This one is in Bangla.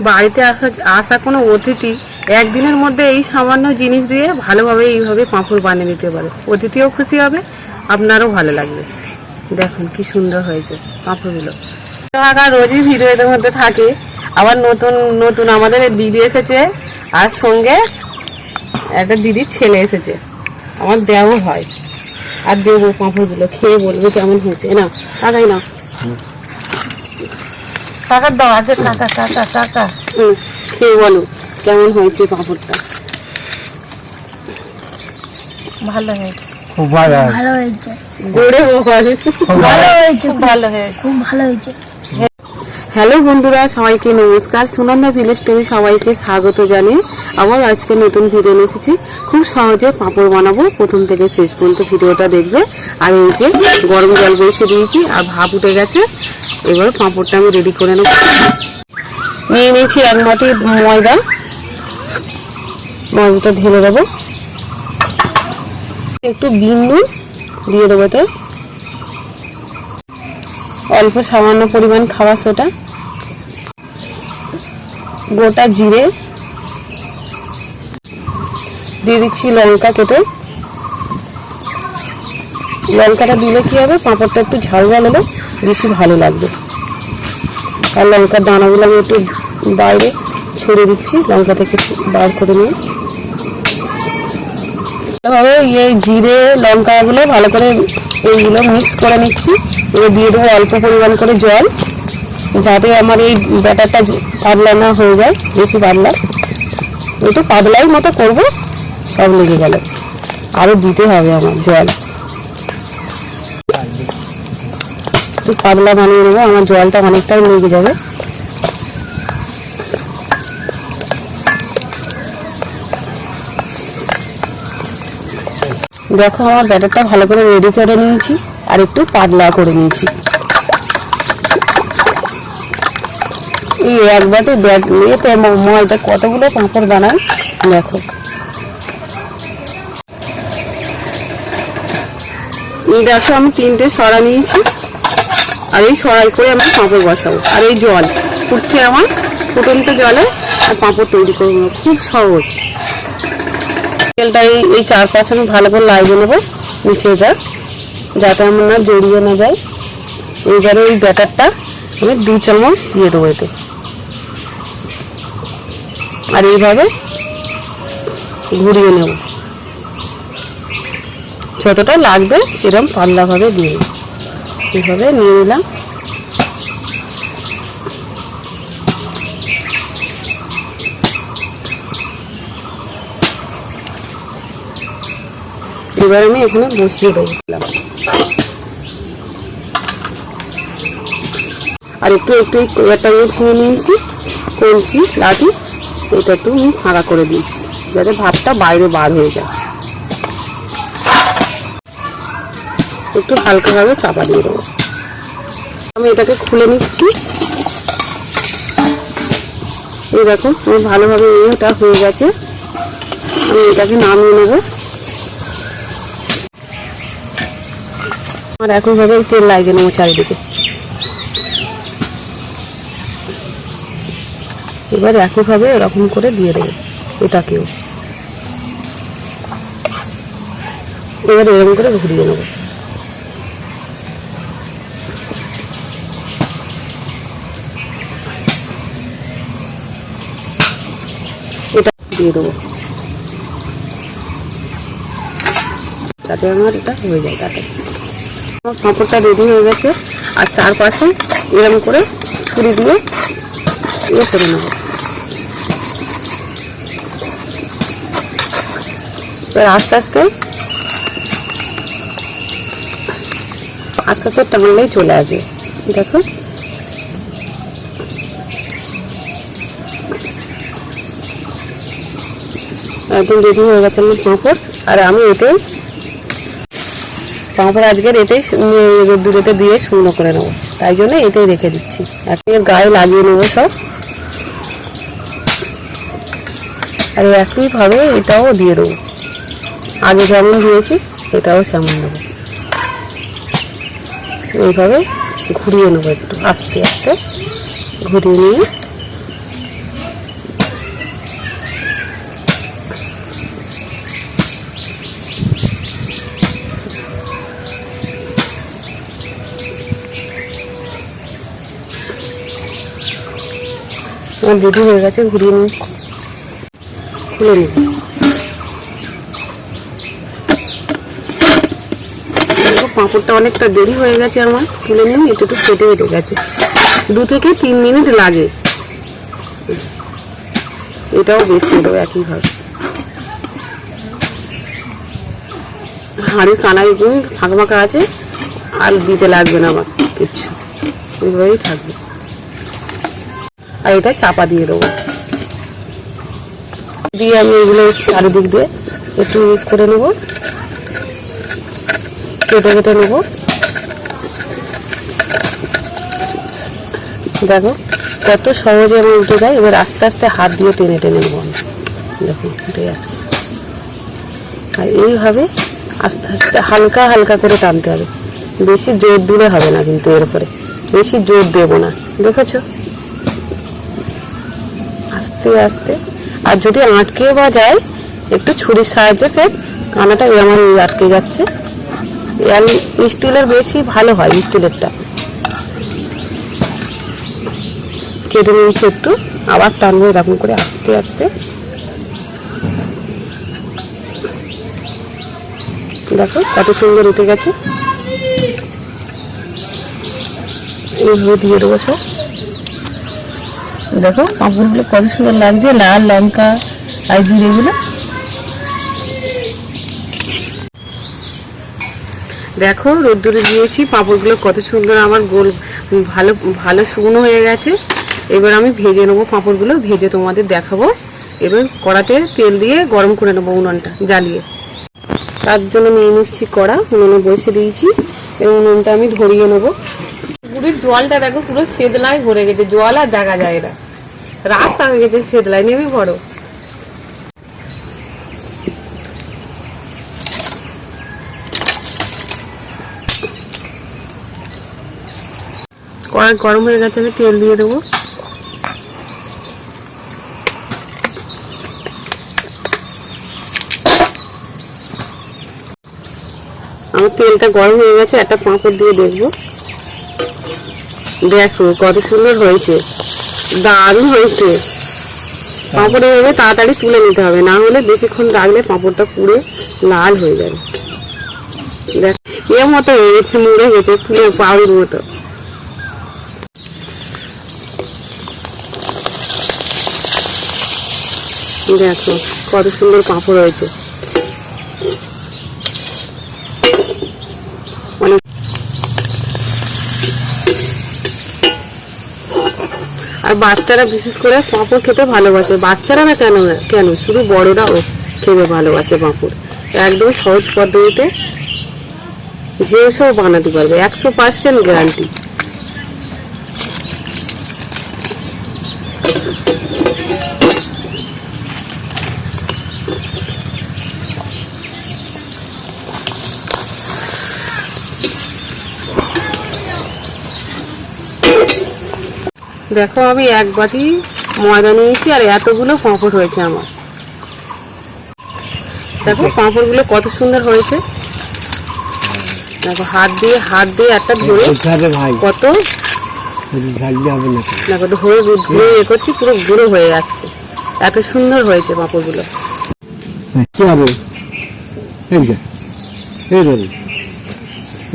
বাড়িতে আসা কোনো অতিথি একদিনের মধ্যে এই সামান্য জিনিস দিয়ে ভালোভাবে এইভাবে পাঁপড় বানিয়ে দিতে পারে। অতিথিও খুশি হবে, আপনারও ভালো লাগবে। দেখুন কি সুন্দর হয়েছে পাঁপড়গুলো। রোজই ভিডিওর মধ্যে থাকে। আবার নতুন নতুন আমাদের দিদি এসেছে, আর সঙ্গে একটা দিদির ছেলে এসেছে, আমার দেওর হয়। আর দেবো পাঁপড়গুলো, খেয়ে বলবে কেমন হয়েছে। না টাকাই না, টাকা দাও আগে, টাকা টাকা টাকা। খেয়ে বলো কেমন হয়েছে পাঁপড়টা। ভালো হয়েছে, খুব ভালো ভালো হয়েছে, গড়ে বলে ভালো হয়েছে, ভালো হয়েছে, খুব ভালো হয়েছে। হ্যালো বন্ধুরা, সবাইকে নমস্কার। সুনন্দা ভিলেজ স্টোরি সবাইকে স্বাগত জানিয়ে আবার আজকে নতুন ভিডিও নিয়ে এসেছি। খুব সহজে পাঁপড় বানাবো, প্রথম থেকে শেষ পর্যন্ত ভিডিওটা দেখবে। আর এই যে গরম জল বসিয়ে দিয়েছি, আর ভাপ উঠে গেছে। এবার পাঁপড়টা আমি রেডি করে নেব। নিয়ে নিয়েছি 1 বাটি ময়দা, ময়দাটা ঢেলে দেবো। একটু বিন নুন দিয়ে দেবো, তো অল্প সামান্য পরিমাণ খাবার সোডা, গোটা জিরে দিয়ে দিচ্ছি, লঙ্কা কেটে। লঙ্কাটা দিলে কি হবে, পাঁপড়টা একটু ঝাল ঝাল হলে বেশি ভালো লাগবে। আর লঙ্কার দানাগুলো আমি একটু বাইরে ছড়িয়ে দিচ্ছি, লঙ্কা থেকে বার করে নিয়ে। এভাবে এই জিরে লঙ্কাগুলো ভালো করে এইগুলো মিক্স করে নিচ্ছি। এবার দিয়ে দেবো অল্প পরিমাণ করে জল, যাতে আমার এই ব্যাটারটা পাতলা না হয়ে যায়, বেশি পাতলা। একটু পাতলাই মতো করবো, সব লেগে গেল। আরও দিতে হবে আমার জল, একটু পাতলা বানিয়ে নেবো, আমার জলটা অনেকটাই লেগে যাবে। দেখো আমার ব্যাটারটা ভালো করে রেডি করে নিয়েছি, আর একটু পাতলা করে নিয়েছি। এই এক বাটি ইয়েতে ময়দা কতগুলো পাঁপড় বানায় দেখো। এই দেখো আমি 3টে সরা নিয়েছি, আর এই সরাই করে আমি পাঁপড় বসাবো। আর এই জল ফুটছে আমার, ফুটন্ত জলে আর পাঁপড় তৈরি করবো, খুব সহজ। তেলটা এই 4-5 আমি ভালো করে লাগিয়ে নেবো নিচেটা, যাতে আমার না জড়িয়ে না যায়। এইবারে ওই ব্যাটারটা আমি 2 চামচ দিয়ে দেবো এতে, আর এইভাবে ঘুরিয়ে নেব। যতটা লাগবে সেরকম পাতলাভাবে দিয়ে দেবো। এইভাবে নিয়ে নিলাম। এবার আমি এখানে বসিয়ে দেবো। আর একটু একটু একটা ভেঙে নিয়েছি, কলছি লাঠি, এটা একটু আমি ফাঁকা করে দিচ্ছি, যাতে ভাতটা বাইরে বার হয়ে যায়। একটু হালকাভাবে চাপা দিয়ে দেবো। আমি এটাকে খুলে নিচ্ছি। এই দেখো আমার ভালোভাবে এটা হয়ে গেছে, আমি এটাকে নামিয়ে নেব। আর একইভাবে তেল লাগিয়ে নেবো চারিদিকে। এবার একইভাবে এরকম করে দিয়ে দেবো এটাকেও। এবার এরকম করে ঘুরিয়ে নেবো। এটা দিয়ে দেবো, যাতে আমার এটা হয়ে যায়। তাতে আমার পাঁপড়টা রেডি হয়ে গেছে। আর চারপাশে এরকম করে ছুরি দিয়ে ইয়ে করে নেবো। এবার আস্তে আস্তে আস্তে আস্তে টানলেই চলে আসবে। দেখো একদম রেডি হয়ে গেছে আমার পাঁপড়। আর আমি এতে পাঁপড় আজকের এতেই রোদ্দুরেতে দিয়ে শুকনো করে নেবো, তাই জন্য এতেই রেখে দিচ্ছি। এখন গায়ে লাগিয়ে নেবো সব। আর একইভাবে এটাও দিয়ে দেবো, আগে যেমন দিয়েছি এটাও সেমন দেবো। এইভাবে ঘুরিয়ে নেবো, একটু আস্তে আস্তে ঘুরিয়ে নিয়ে আমার রেডি হয়ে গেছে, ঘুরিয়ে নিই, খুলে নিই। পাঁপড়টা অনেকটা দেরি হয়ে গেছে আমার, তুলে নিই। একটু একটু ফেটে ফেটে গেছে, 2 থেকে 3 মিনিট লাগে। এটাও বেশি দেবো একইভাবে। হাঁড়ির কানায় ফাঁকা ফাঁকা আছে, আর দিতে লাগবে না আমার কিচ্ছু, এইভাবেই থাকবে। আর এটা চাপা দিয়ে দেবো, দিয়ে আমি এগুলো চারিদিক দিয়ে একটু করে নেবো, কেটে কেটে নেবো। দেখো কত সহজে আমি উঠে যায়। এবার আস্তে আস্তে হাত দিয়ে টেনে টেনে নেবো আমি, দেখো উঠে যাচ্ছে। আর এইভাবে আস্তে আস্তে হালকা হালকা করে টানতে হবে, বেশি জোর দিলে হবে না কিন্তু, এর উপরে বেশি জোর দেবো না, দেখেছো? আস্তে আস্তে। আর যদি আটকে বা যায়, একটু ছুরির সাহায্যে ফের কানাটা আমার আটকে যাচ্ছে। স্টিলের বেশি ভালো হয়, স্টিলেরটা। কেটে নিয়েছি একটু, আবার টানবো এরকম করে আস্তে আস্তে। দেখো কত সুন্দর উঠে গেছে। এইভাবে দিয়ে দেবো সব। দেখো পাঁপড়গুলো কত সুন্দর লাগছে, লাল লঙ্কা আর জিরেগুলো। দেখো রোদ্দুরে দিয়েছি, পাঁপড়গুলো কত সুন্দর আমার গোল ভালো ভালো শুকনো হয়ে গেছে। এবার আমি ভেজে নেবো পাঁপড়গুলো, ভেজে তোমাদের দেখাবো। এবার কড়াতে তেল দিয়ে গরম করে নেবো, উনুনটা জ্বালিয়ে। তার জন্য নিয়ে নিচ্ছি কড়া, উনুনে বসে দিয়েছি। এবং উনুনটা আমি ধরিয়ে নেবো। পুরীর জলটা দেখো পুরো সেদলায় ভরে গেছে, জল আর দেখা যায় না, রাস্তা হয়ে গেছে সেদলায়। নেমে পড়ো। কড়াই গরম হয়ে গেছে, আমি তেল দিয়ে দেবো। আমার তেলটা গরম হয়ে গেছে, একটা পাঁপড় দিয়ে দেখবো। দেখো কত সুন্দর হয়েছে, দারুণ হয়েছে। পাঁপড় এভাবে তাড়াতাড়ি তুলে নিতে হবে, না হলে বেশিক্ষণ রাখলে পাঁপড়টা পুড়ে লাল হয়ে যাবে। দেখ এর মতো হয়ে গেছে, মুড়ে গেছে ফুলে পাউরির মতো। দেখো কত সুন্দর পাঁপড় হয়েছে। অনেক আর বাচ্চারা বিশেষ করে পাঁপড় খেতে ভালোবাসে। বাচ্চারা না কেন কেন শুধু বড়রাও খেতে ভালোবাসে পাঁপড়। একদম সহজ পদ্ধতিতে যে সব বানাতে পারবে, 100% গ্যারান্টি। দেখো আমি 1 বাটি ময়দা নিয়েছি, আর এতগুলো পাঁপড় হয়েছে আমার। দেখো পাঁপড়গুলো কত সুন্দর হয়েছে। দেখো হাত দিয়ে একটা ধরে কত দেখো ধরে ধরে এ করছি, পুরো গুঁড়ো হয়ে যাচ্ছে। এত সুন্দর হয়েছে পাঁপড়গুলো।